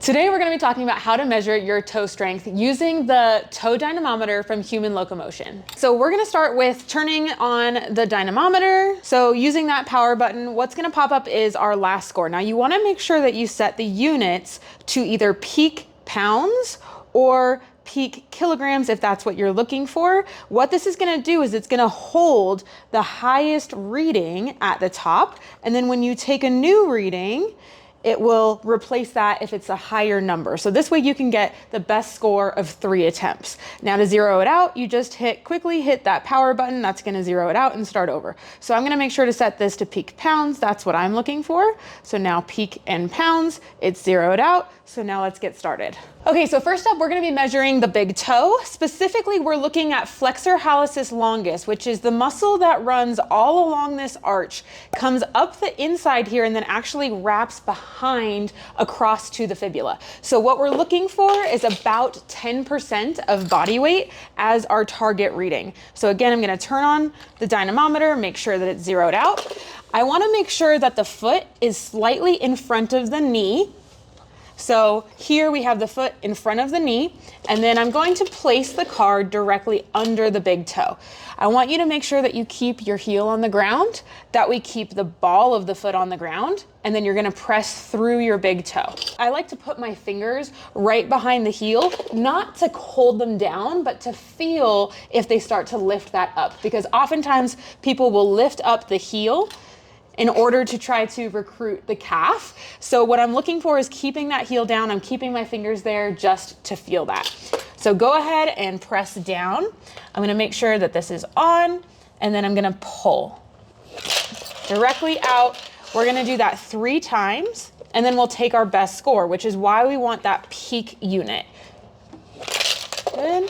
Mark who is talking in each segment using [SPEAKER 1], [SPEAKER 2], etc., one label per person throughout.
[SPEAKER 1] Today we're going to be talking about how to measure your toe strength using the toe dynamometer from Human Locomotion. So we're going to start with turning on the dynamometer. So using that power button, what's going to pop up is our last score. Now you want to make sure that you set the units to either peak pounds or peak kilograms if that's what you're looking for. What this is going to do is it's going to hold the highest reading at the top, and then when you take a new reading, it will replace that if it's a higher number. So this way you can get the best score of 3 attempts. Now to zero it out, you just quickly hit that power button. That's gonna zero it out and start over. So I'm gonna make sure to set this to peak pounds. That's what I'm looking for. So now peak in pounds, it's zeroed out. So now let's get started. Okay, so first up, we're gonna be measuring the big toe. Specifically, we're looking at flexor hallucis longus, which is the muscle that runs all along this arch, comes up the inside here, and then actually wraps behind across to the fibula. So what we're looking for is about 10% of body weight as our target reading. So again, I'm gonna turn on the dynamometer, make sure that it's zeroed out. I wanna make sure that the foot is slightly in front of the knee. So here we have the foot in front of the knee, and then I'm going to place the card directly under the big toe. I want you to make sure that you keep your heel on the ground, that we keep the ball of the foot on the ground, and then you're gonna press through your big toe. I like to put my fingers right behind the heel, not to hold them down, but to feel if they start to lift that up, because oftentimes people will lift up the heel in order to try to recruit the calf. So what I'm looking for is keeping that heel down. I'm keeping my fingers there just to feel that. So go ahead and press down. I'm gonna make sure that this is on, and then I'm gonna pull directly out. We're gonna do that 3 times, and then we'll take our best score, which is why we want that peak unit. Good.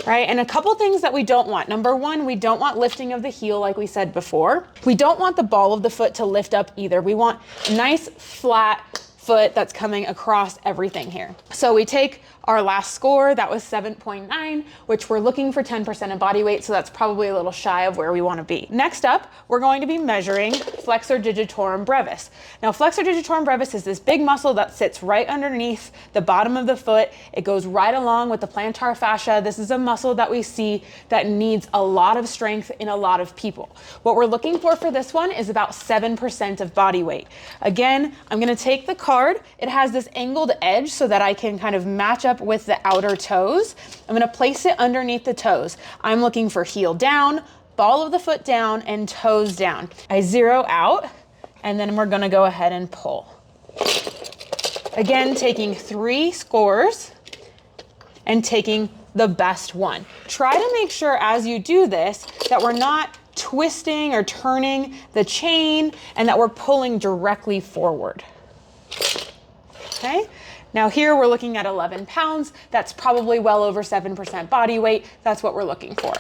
[SPEAKER 1] Right, and a couple things that we don't want. Number one, we don't want lifting of the heel like we said before. We don't want the ball of the foot to lift up either. We want a nice flat foot that's coming across everything here. So we take our last score, that was 7.9, which we're looking for 10% of body weight, so that's probably a little shy of where we want to be. Next up, we're going to be measuring Flexor Digitorum Brevis. Now, Flexor Digitorum Brevis is this big muscle that sits right underneath the bottom of the foot. It goes right along with the plantar fascia. This is a muscle that we see that needs a lot of strength in a lot of people. What we're looking for this one is about 7% of body weight. Again, I'm going to take the card. It has this angled edge so that I can kind of match up with the outer toes. I'm going to place it underneath the toes. I'm looking for heel down, ball of the foot down, and toes down. I zero out, and then we're going to go ahead and pull. Again, taking 3 scores and taking the best one. Try to make sure as you do this that we're not twisting or turning the chain and that we're pulling directly forward. Okay. Now here we're looking at 11 pounds. That's probably well over 7% body weight. That's what we're looking for.